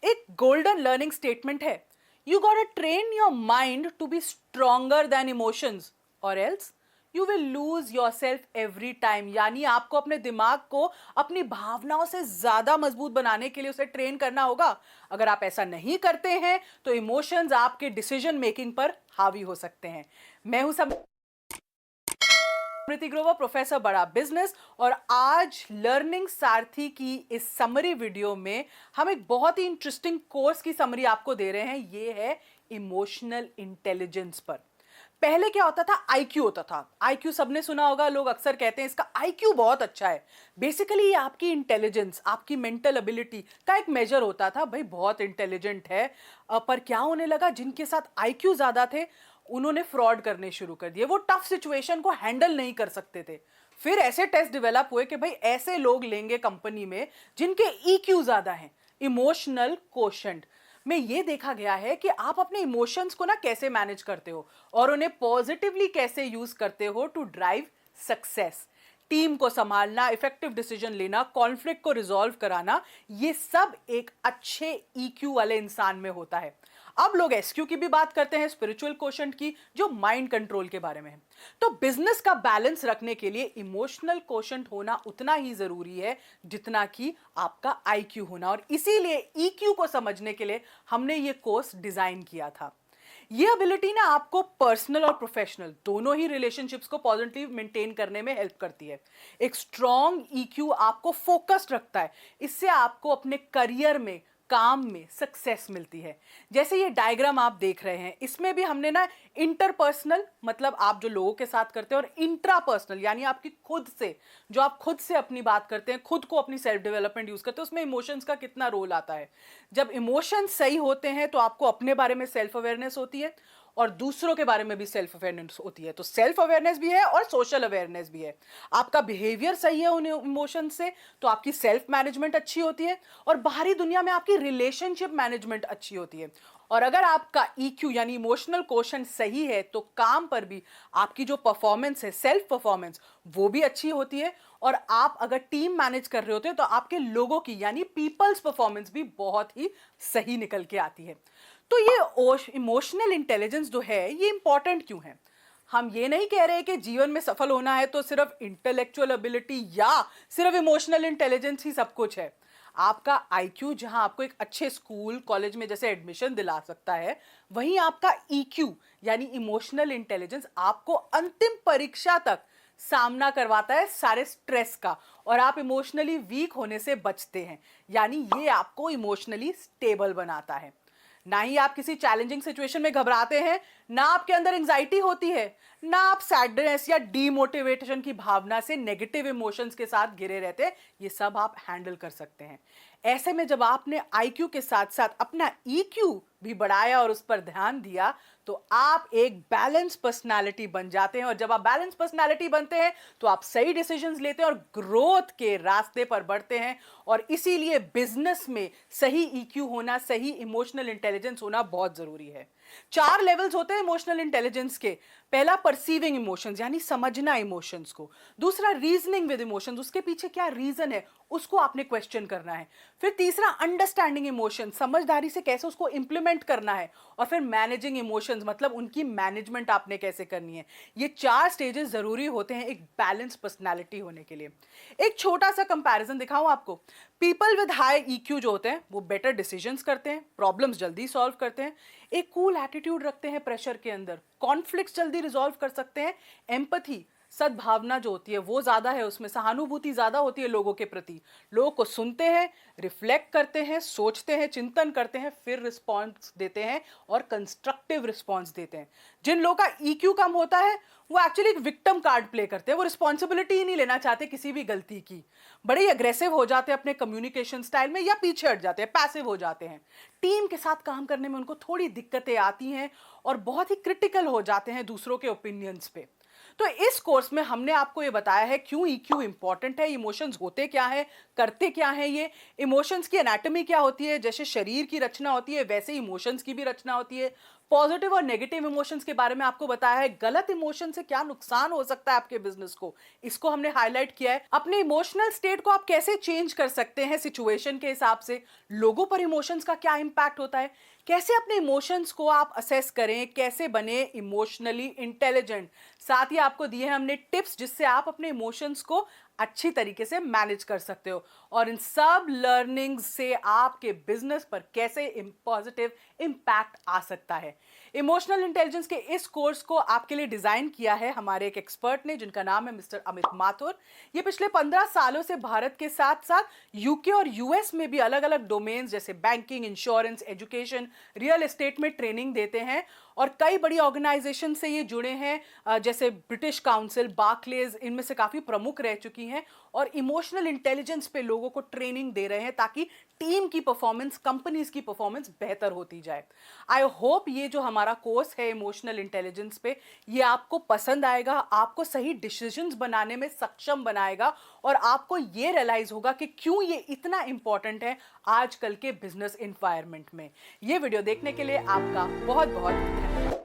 एक golden learning statement है, you got train your mind to be stronger than emotions और else you will lose yourself every time. यानी आपको अपने दिमाग को अपनी भावनाओं से ज्यादा मजबूत बनाने के लिए उसे ट्रेन करना होगा। अगर आप ऐसा नहीं करते हैं तो इमोशंस आपके डिसीजन मेकिंग पर हावी हो सकते हैं। मैं हूं स्मृति ग्रोवर, प्रोफेसर बड़ा बिजनेस, और आज लर्निंग सारथी की इस समरी वीडियो में हम एक बहुत ही इंटरेस्टिंग कोर्स की समरी आपको दे रहे हैं। ये है इमोशनल इंटेलिजेंस पर। पहले क्या होता था, आईक्यू होता था। आईक्यू सबने सुना होगा, लोग अक्सर कहते हैं इसका आईक्यू बहुत अच्छा है। बेसिकली ये आपकी इंटेलिजेंस, आपकी मेंटल एबिलिटी का एक मेजर होता था। भाई बहुत इंटेलिजेंट है। पर क्या होने लगा, जिनके साथ आईक्यू ज्यादा थे उन्होंने फ्रॉड करने शुरू कर दिए। वो टफ सिचुएशन को हैंडल नहीं कर सकते थे। फिर ऐसे टेस्ट डेवलप हुए कि भाई ऐसे लोग लेंगे कंपनी में जिनके ईक्यू ज्यादा हैं। इमोशनल कोशेंट में ये देखा गया है कि आप अपने इमोशंस को ना कैसे मैनेज करते हो और उन्हें पॉजिटिवली कैसे यूज करते हो टू ड्राइव सक्सेस। टीम को संभालना, इफेक्टिव डिसीजन लेना, कॉन्फ्लिक्ट को रिजॉल्व कराना, ये सब एक अच्छे ईक्यू वाले इंसान में होता है। अब लोग एसक्यू की भी बात करते हैं, स्पिरिचुअल कोशेंट की, जो माइंड कंट्रोल के बारे में है। तो बिजनेस का बैलेंस रखने के लिए इमोशनल कोशेंट होना उतना ही जरूरी है जितना कि आपका आईक्यू होना। और इसीलिए ईक्यू को समझने के लिए हमने ये कोर्स डिजाइन किया था। ये एबिलिटी ना आपको पर्सनल और प्रोफेशनल दोनों ही रिलेशनशिप्स को पॉजिटिव मेंटेन करने में हेल्प करती है। एक स्ट्रॉन्ग ईक्यू आपको फोकस्ड रखता है। इससे आपको अपने करियर में, काम में सक्सेस मिलती है। जैसे ये डायग्राम आप देख रहे हैं, इसमें भी हमने ना इंटरपर्सनल, मतलब आप जो लोगों के साथ करते हैं, और इंट्रापर्सनल यानी आपकी खुद से, जो आप खुद से अपनी बात करते हैं, खुद को अपनी सेल्फ डेवलपमेंट यूज करते हैं, उसमें इमोशंस का कितना रोल आता है। जब इमोशंस सही होते हैं तो आपको अपने बारे में सेल्फ अवेयरनेस होती है और दूसरों के बारे में भी सेल्फ अवेयरनेस होती है। तो सेल्फ अवेयरनेस भी है और सोशल अवेयरनेस भी है। आपका बिहेवियर सही है उन इमोशन से तो आपकी सेल्फ मैनेजमेंट अच्छी होती है और बाहरी दुनिया में आपकी रिलेशनशिप मैनेजमेंट अच्छी होती है। और अगर आपका ईक्यू यानी इमोशनल क्वोशंट सही है तो काम पर भी आपकी जो परफॉर्मेंस है, सेल्फ परफॉर्मेंस, वो भी अच्छी होती है। और आप अगर टीम मैनेज कर रहे होते हैं तो आपके लोगों की यानी पीपल्स परफॉर्मेंस भी बहुत ही सही निकल के आती है। तो ये इमोशनल इंटेलिजेंस जो है ये इंपॉर्टेंट क्यों है? हम ये नहीं कह रहे कि जीवन में सफल होना है तो सिर्फ इंटेलेक्चुअल एबिलिटी या सिर्फ इमोशनल इंटेलिजेंस ही सब कुछ है। आपका आईक्यू जहां आपको एक अच्छे स्कूल कॉलेज में जैसे एडमिशन दिला सकता है, वहीं आपका ईक्यू यानी इमोशनल इंटेलिजेंस आपको अंतिम परीक्षा तक सामना करवाता है सारे स्ट्रेस का, और आप इमोशनली वीक होने से बचते हैं। यानी ये आपको इमोशनली स्टेबल बनाता है। ना ही आप किसी चैलेंजिंग सिचुएशन में घबराते हैं, ना आपके अंदर एंजाइटी होती है, ना आप सैडनेस या डीमोटिवेशन की भावना से, नेगेटिव इमोशंस के साथ घिरे रहते हैं। ये सब आप हैंडल कर सकते हैं। ऐसे में जब आपने आईक्यू के साथ साथ अपना ईक्यू भी बढ़ाया और उस पर ध्यान दिया तो आप एक बैलेंस पर्सनालिटी बन जाते हैं। और जब आप बैलेंस पर्सनालिटी बनते हैं तो आप सही डिसीजंस लेते हैं और ग्रोथ के रास्ते पर बढ़ते हैं। और इसीलिए बिजनेस में सही ईक्यू होना, सही इमोशनल इंटेलिजेंस होना बहुत जरूरी है। 4 लेवल्स होते हैं इमोशनल इंटेलिजेंस के। पहला परसीविंग इमोशंस यानी समझना इमोशंस को। दूसरा रीजनिंग विद इमोशंस, उसके पीछे क्या रीजन है उसको आपने क्वेश्चन करना है। फिर तीसरा अंडरस्टैंडिंग इमोशन, समझदारी से कैसे उसको इंप्लीमेंट करना है। और फिर मैनेजिंग इमोशंस, मतलब उनकी मैनेजमेंट आपने कैसे करनी है। ये 4 स्टेजेस जरूरी होते हैं एक बैलेंस पर्सनालिटी होने के लिए। एक छोटा सा कंपैरिजन दिखाऊं आपको। पीपल विद हाई ईक्यू जो होते हैं वो बेटर डिसीजंस करते हैं, प्रॉब्लम्स जल्दी सॉल्व करते हैं, एक कूल एटीट्यूड रखते हैं प्रेशर के अंदर, कॉन्फ्लिक्ट्स जल्दी रिजॉल्व कर सकते हैं, एम्पैथी, सद्भावना जो होती है वो ज्यादा है, उसमें सहानुभूति ज्यादा होती है लोगों के प्रति। लोगों को सुनते हैं, रिफ्लेक्ट करते हैं, सोचते हैं, चिंतन करते हैं, फिर रिस्पॉन्स देते हैं और कंस्ट्रक्टिव रिस्पॉन्स देते हैं। जिन लोगों का ईक्यू कम होता है वो एक्चुअली एक विक्टिम कार्ड प्ले करते हैं, वो रिस्पॉन्सिबिलिटी ही नहीं लेना चाहते किसी भी गलती की, बड़े ही अग्रेसिव हो जाते हैं अपने कम्युनिकेशन स्टाइल में या पीछे हट जाते हैं, पैसिव हो जाते हैं। टीम के साथ काम करने में उनको थोड़ी दिक्कतें आती हैं और बहुत ही क्रिटिकल हो जाते हैं दूसरों के ओपिनियंस पे। तो इस कोर्स में हमने आपको ये बताया है क्यों ईक्यू इंपॉर्टेंट है, इमोशंस होते क्या है, करते क्या हैं ये, इमोशंस की एनाटॉमी क्या होती है, जैसे शरीर की रचना होती है वैसे इमोशंस की भी रचना होती है, पॉजिटिव और नेगेटिव इमोशंस के बारे में आपको बताया है, गलत इमोशन से क्या नुकसान हो सकता है आपके बिजनेस को, इसको हमने हाईलाइट किया है। अपने इमोशनल स्टेट को आप कैसे चेंज कर सकते हैं सिचुएशन के हिसाब से, लोगों पर इमोशंस का क्या इंपैक्ट होता है, कैसे अपने इमोशंस को आप असेस करें, कैसे बने इमोशनली इंटेलिजेंट। साथ ही आपको दिए हैं हमने टिप्स जिससे आप अपने इमोशंस को अच्छी तरीके से मैनेज कर सकते हो और इन सब लर्निंग्स से आपके बिजनेस पर कैसे पॉजिटिव इंपैक्ट आ सकता है। इमोशनल इंटेलिजेंस के इस कोर्स को आपके लिए डिजाइन किया है हमारे एक एक्सपर्ट ने जिनका नाम है मिस्टर अमित माथुर। ये पिछले 15 सालों से भारत के साथ साथ यूके और यूएस में भी अलग अलग डोमेन्स जैसे banking, insurance, education, real estate में ट्रेनिंग देते हैं और कई बड़ी ऑर्गेनाइजेशन से ये जुड़े हैं जैसे ब्रिटिश काउंसिल, बार्कलेज, इनमें से काफी प्रमुख रह चुकी हैं और इमोशनल इंटेलिजेंस पे लोगों को ट्रेनिंग दे रहे हैं ताकि टीम की परफॉर्मेंस, कंपनीज की परफॉर्मेंस बेहतर होती जाए। आई होप ये जो हमारा कोर्स है इमोशनल इंटेलिजेंस पे, ये आपको पसंद आएगा, आपको सही डिसीजंस बनाने में सक्षम बनाएगा और आपको ये रियलाइज होगा कि क्यों ये इतना इंपॉर्टेंट है आजकल के बिजनेस एनवायरनमेंट में। ये वीडियो देखने के लिए आपका बहुत बहुत धन्यवाद।